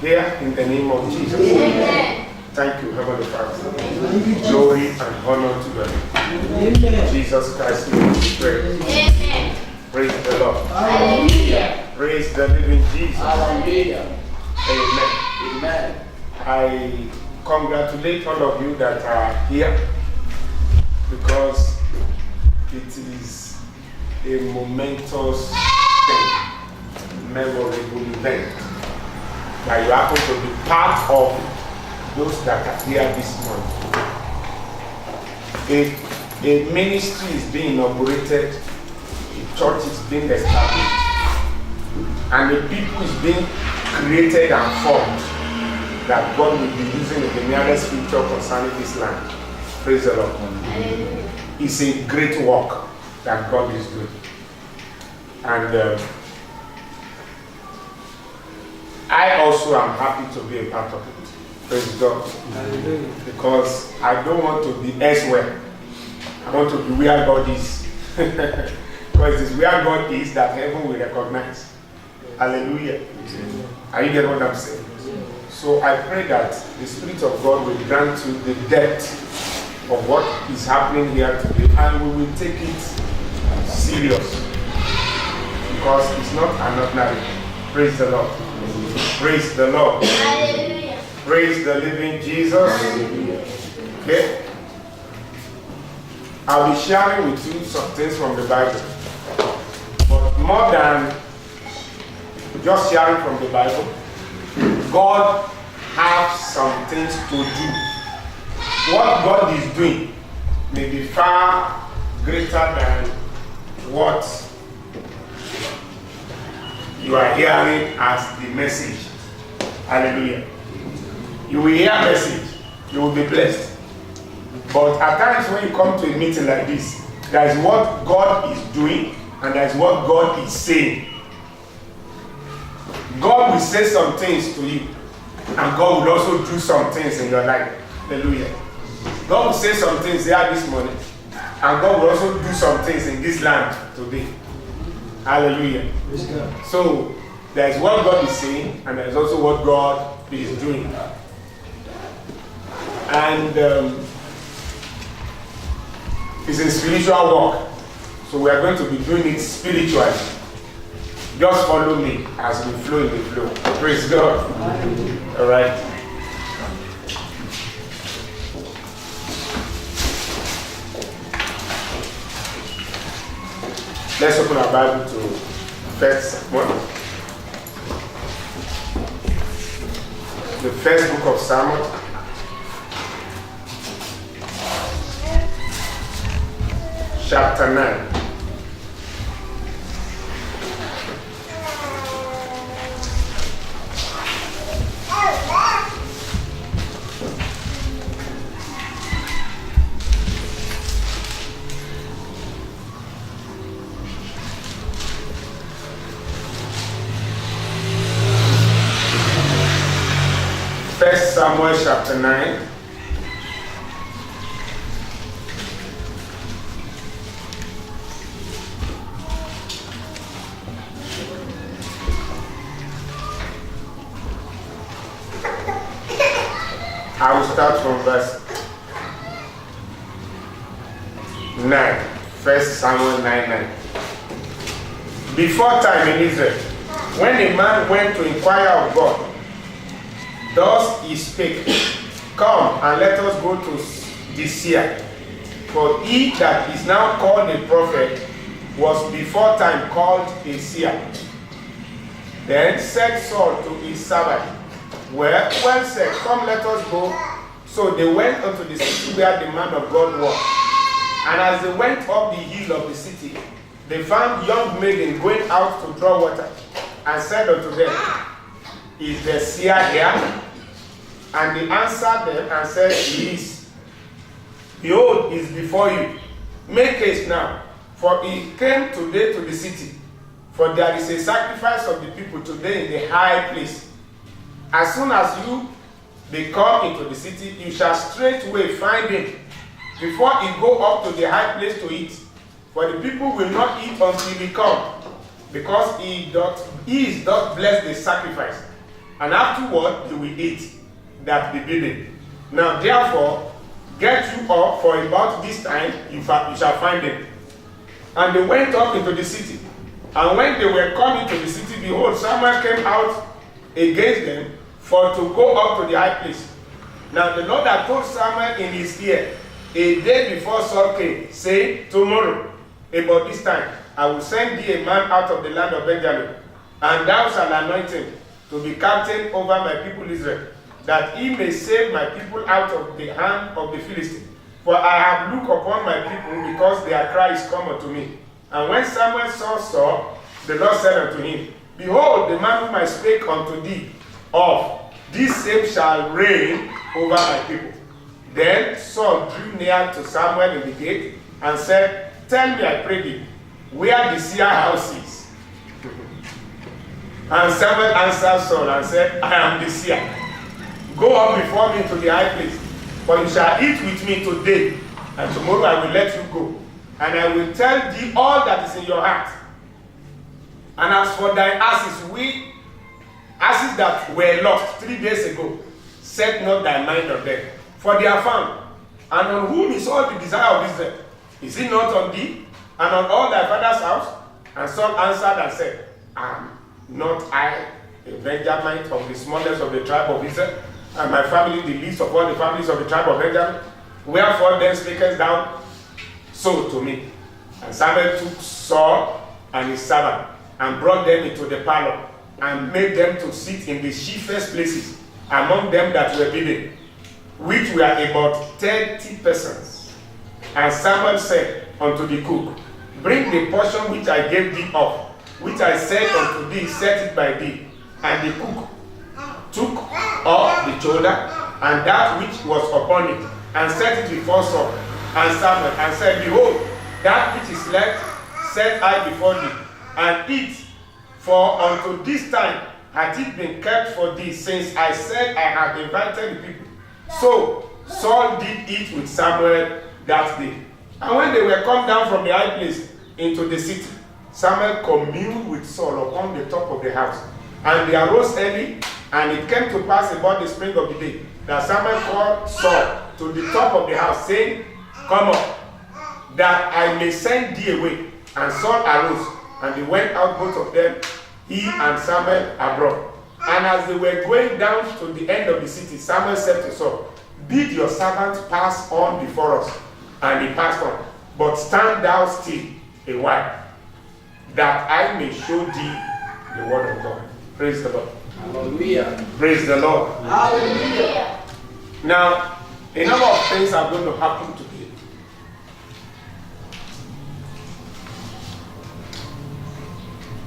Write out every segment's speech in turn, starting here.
here in the name of Jesus. Amen. Thank you, Heavenly Father. Glory and honor to God. Amen. Jesus Christ, we pray. Amen. Praise the Lord. Hallelujah. Praise the living Jesus. Hallelujah. Amen. Amen. I congratulate all of you that are here because it is a momentous thing, memorable event that you happen to be part of. Those that are here this month. A ministry is being inaugurated, a church is being established, and the people is being created and formed that God will be using in the nearest future concerning this land. Praise the Lord. It's a great work that God is doing. And I also am happy to be a part of it. Praise God. Because I don't want to be elsewhere. I want to be where God is. Because it's where God is that heaven will recognize. Hallelujah. Are you getting what I'm saying? So I pray that the Spirit of God will grant you the depth of what is happening here today, and we will take it serious. Because it's not an ordinary. Praise the Lord. Praise the Lord. Hallelujah. Praise the living Jesus. Okay. I'll be sharing with you some things from the Bible. But more than just sharing from the Bible, God has some things to do. What God is doing may be far greater than what you are hearing as the message. Hallelujah. You will hear a message, you will be blessed. But at times when you come to a meeting like this, there is what God is doing and there is what God is saying. God will say some things to you, and God will also do some things in your life. Hallelujah. God will say some things here this morning, and God will also do some things in this land today. Hallelujah. So there is what God is saying, and there is also what God is doing. And it's a spiritual walk. So we are going to be doing it spiritually. Just follow me as we flow in the flow. Praise God. All right. Let's open our Bible to 1 Samuel. The first book of Samuel. Chapter 9. First Samuel chapter 9. I will start from verse 9. 1 Samuel 9:9. Before time in Israel, when a man went to inquire of God, thus he spake, Come and let us go to the seer. For he that is now called a prophet was before time called a seer. Then said Saul to his servant, Well said, come let us go. So they went unto the city where the man of God was. And as they went up the hill of the city, they found young maiden going out to draw water, and said unto them, Is the seer here? And they answered them and said, He is. Behold, he is before you. Make haste now, for he came today to the city. For there is a sacrifice of the people today in the high place. As soon as you be come into the city, you shall straightway find him, before he go up to the high place to eat. For the people will not eat until he come, because he doth bless the sacrifice. and afterward they will eat that be bidden. Now therefore, get you up, for about this time you shall find them. And they went up into the city. And when they were coming to the city, behold, Samuel came out against them for to go up to the high place. Now the Lord had told Samuel in his ear a day before Saul came, saying, tomorrow, about this time, I will send thee a man out of the land of Benjamin, and thou shalt anoint him to be captain over my people Israel, that he may save my people out of the hand of the Philistines. For I have looked upon my people, because their cry is come unto me. And when Samuel saw Saul, the Lord said unto him, behold, the man whom I spake unto thee of, this same shall reign over my people. Then Saul drew near to Samuel in the gate, and said, tell me, I pray thee, where the seer house is. And Samuel answered Saul and said, I am the seer. Go up before me to the high place, for you shall eat with me today, and tomorrow I will let you go. And I will tell thee all that is in your heart. And as for thy asses, asses that were lost 3 days ago, set not thy mind on them, for they are found. And on whom is all the desire of Israel? Is it not on thee, and on all thy father's house? And Saul answered and said, am not I a Benjamite of the smallest of the tribe of Israel, and my family the least of all the families of the tribe of Benjamin? Wherefore then speakest thou so to me? And Samuel took Saul and his servant, and brought them into the parlor, and made them to sit in the chiefest places among them that were bidden, which were about 30 persons. And Samuel said unto the cook, bring the portion which I gave thee up, which I said unto thee, set it by thee. And the cook took up the shoulder, and that which was upon it, and set it before Saul and Samuel, and said, behold, that which is left set I before thee, and eat, for unto this time hath it been kept for thee, since I said I have invited the people. So Saul did eat with Samuel that day. And when they were come down from the high place into the city, Samuel communed with Saul upon the top of the house. And they arose early, and it came to pass about the spring of the day, that Samuel called Saul to the top of the house, saying, come up, that I may send thee away. And Saul arose, and they went out both of them, he and Samuel abroad. And as they were going down to the end of the city, Samuel said to Saul, bid your servant pass on before us. And he passed on. But stand thou still a while, that I may show thee the word of God. Praise the Lord. Hallelujah. Praise the Lord. Hallelujah. Now, a number of things are going to happen today.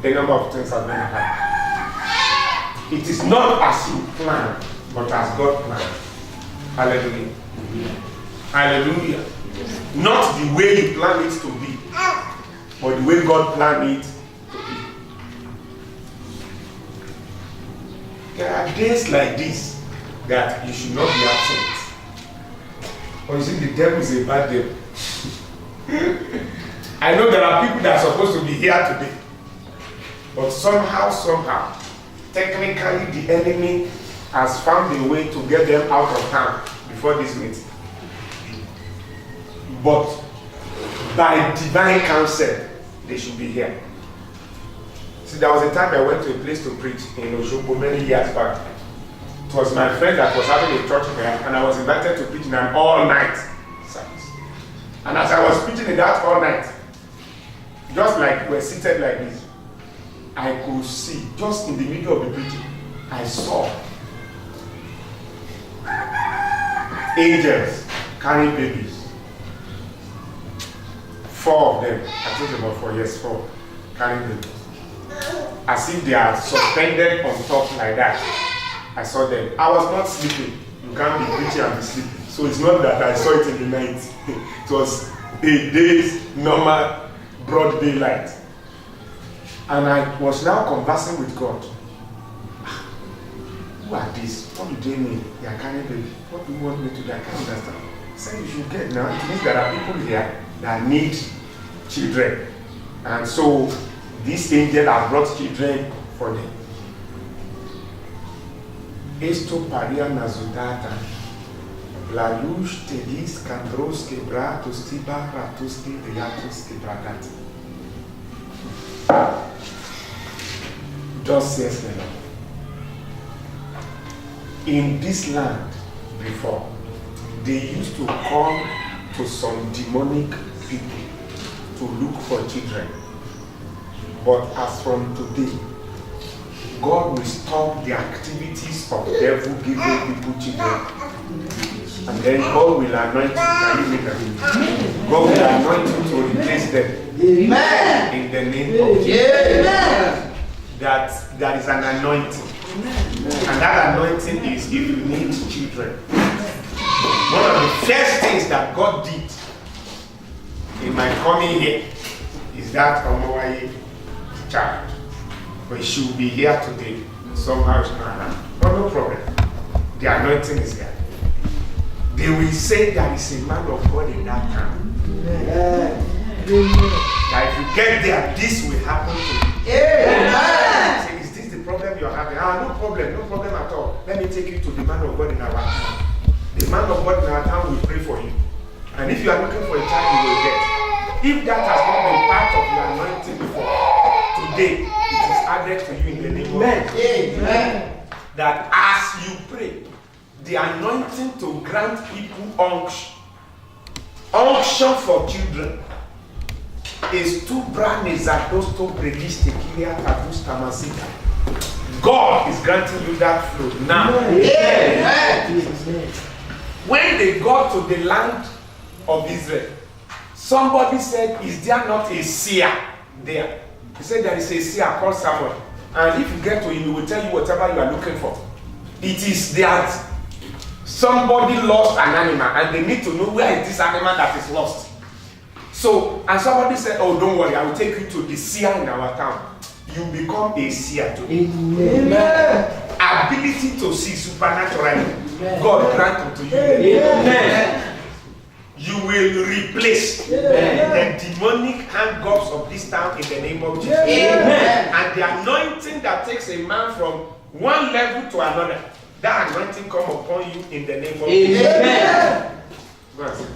A number of things are going to happen. It is not as you plan, but as God planned. Hallelujah. Hallelujah. Not the way you plan it to be, but the way God planned it to be. There are days like this that you should not be absent. Or you see, the devil is a bad devil. I know there are people that are supposed to be here today, but somehow, technically the enemy has found a way to get them out of town before this meeting. But by divine counsel, they should be here. See, there was a time I went to a place to preach in Osogbo many years back. It was my friend that was having a church there, and I was invited to preach in an all-night service. And as I was preaching in that all night, just like we're seated like this, I could see, just in the middle of the preaching, I saw angels carrying babies. 4 of them, I told you about 4, yes, 4, carrying babies. As if they are suspended on top like that. I saw them. I was not sleeping. You can't be preaching and be sleeping. So it's not that I saw it in the night. It was a day's normal broad daylight. And I was now conversing with God. Who are these? What do they mean? They are carrying baby. What do you want me to do? I can't understand. Say you should get now. It means there are people here that need children. And so this angel has brought children for them. Esto paria nazudata. La luz telis candros quebratos tiba ratus quebratos quebradat. Just says the Lord. In this land before, they used to come to some demonic people to look for children. But as from today, God will stop the activities of devil giving people children. And then God will anoint you. Can you make it? God will anoint you to replace them. Amen. In the name of Jesus. Amen. That there is an anointing. And that anointing is if you need children. One of the first things that God did in my coming here is that Omowaye child. But she will be here today. Somehow it's not around. But no problem. The anointing is there. They will say there is a man of God in that town. That if you get there, this will happen to you. Say, is this the problem you're having? No problem at all. Let me take you to the man of God in our town. The man of God in our town will pray for you. And if you are looking for a child, you will get. If that has not been part of your anointing before, today it is added to you in the name of Jesus. Amen. That as you pray, the anointing to grant people unction for children is too brand to previste God is granting you that flow now. Amen. When they got to the land of Israel, somebody said, is there not a seer there? He said there is a seer called Samuel. And if you get to him, he will tell you whatever you are looking for. It is that somebody lost an animal and they need to know where is this animal that is lost. So, and somebody said, oh, don't worry, I will take you to the seer in our town. You become a seer today. Amen. Ability to see supernaturally. Amen. God grant unto you. Amen. You will replace the demonic hang-ups of this town in the name of Jesus. Amen. And the anointing that takes a man from one level to another, that anointing come upon you in the name of Jesus. Amen.